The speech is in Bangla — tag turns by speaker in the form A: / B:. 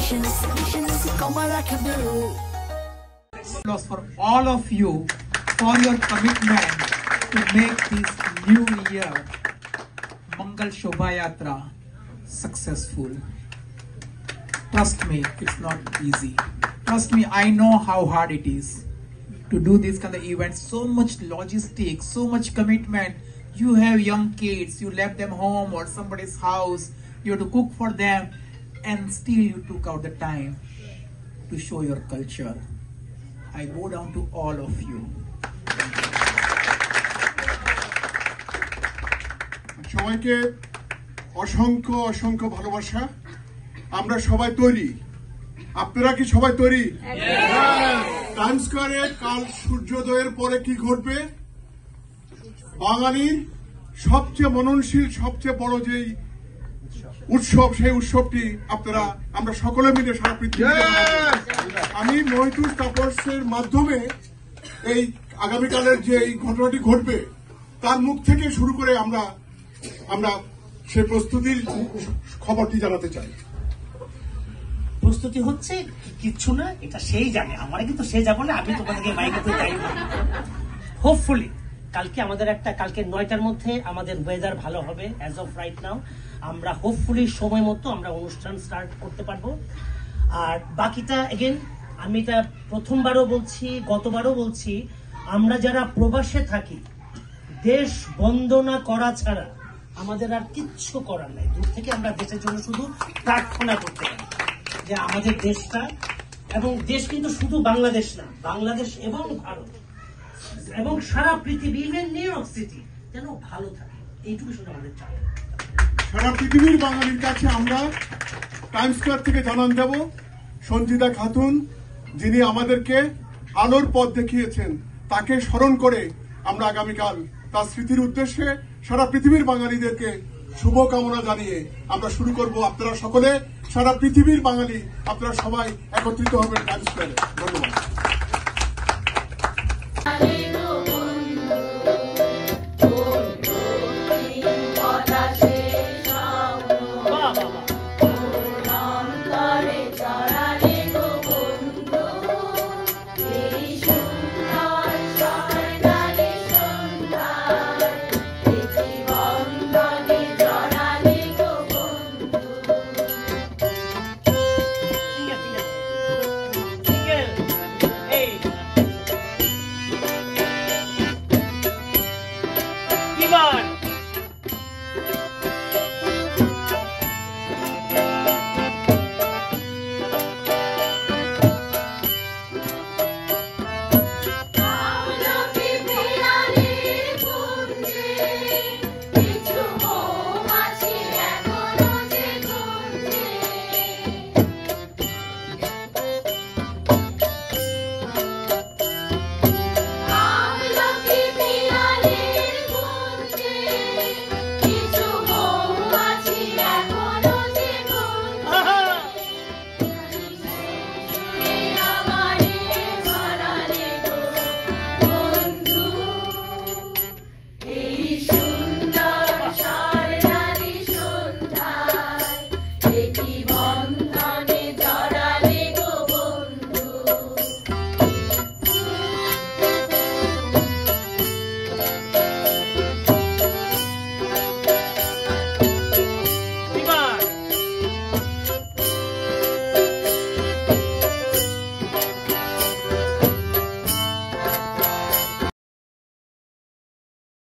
A: For all of you for your commitment to make this new year Mangal Shobha Yatra successful. Trust me, it's not easy. Trust me, I know how hard it is to do this kind of events. So much logistics, so much commitment. You have young kids, you left them home or somebody's house, you have to cook for them, and still you took out the time to show your culture. I bow down to all of you.
B: সবাইকে অসংখ্য অসংখ্য ভালোবাসা। আমরা সবাই তৈরি। আপনারা কি সবাই তৈরি? টাইম স্কয়ারে কাল সূর্যোদয়ের পরে কি ঘটবে? বাঙালির সবচেয়ে মননশীল, সবচেয়ে বড় যেই উৎসব, সেই উৎসবটি আমরা সকলে মিলে সারা পৃথিবীতে আমি মহিতুল তাপসের মাধ্যমে এই আগামীকালের যে এই ঘটনাটি ঘটবে তার মুখ থেকে শুরু করে আমরা সেই প্রস্তুতির খবরটি জানাতে চাই।
C: প্রস্তুতি হচ্ছে কিচ্ছু না, এটা সেই জানে। আমরা কিন্তু সে যাবো না, আমি তোমাদেরকে মাইকে যাই না। হোপফুলি কালকে 9টার মধ্যে আমাদের ওয়েদার ভালো হবে। অ্যাজ অফ রাইট নাও আমরা হোপফুলি সময় মতো আমরা অনুষ্ঠান স্টার্ট করতে পারবো। আর বাকিটা এগেন আমি এটা প্রথমবারও বলছি, গতবারও বলছি, আমরা যারা প্রবাসে থাকি দেশ বন্দনা করা ছাড়া আমাদের আর কিচ্ছু করার নাই। দূর থেকে আমরা দেশের জন্য শুধু প্রার্থনা করতে পারি যে আমাদের দেশটা, এবং দেশ কিন্তু শুধু বাংলাদেশ না, বাংলাদেশ এবং ভারত এবং সারা পৃথিবী, ইভেন নিউ ইয়র্ক সিটি যেন ভালো থাকে, এইটুকু শুধু আমাদের চাই।
B: সারা পৃথিবীর বাঙালির কাছে আমরা টাইম স্কয়ার থেকে জানান দেব সঞ্জিতা খাতুন, যিনি আমাদেরকে আলোর পথ দেখিয়েছেন, তাকে স্মরণ করে আমরা আগামীকাল তার স্মৃতির উদ্দেশ্যে সারা পৃথিবীর বাঙালিদেরকে শুভকামনা জানিয়ে আমরা শুরু করব। আপনারা সকলে, সারা পৃথিবীর বাঙালি, আপনারা সবাই একত্রিত হবেন টাইম স্কয়ারে। ধন্যবাদ।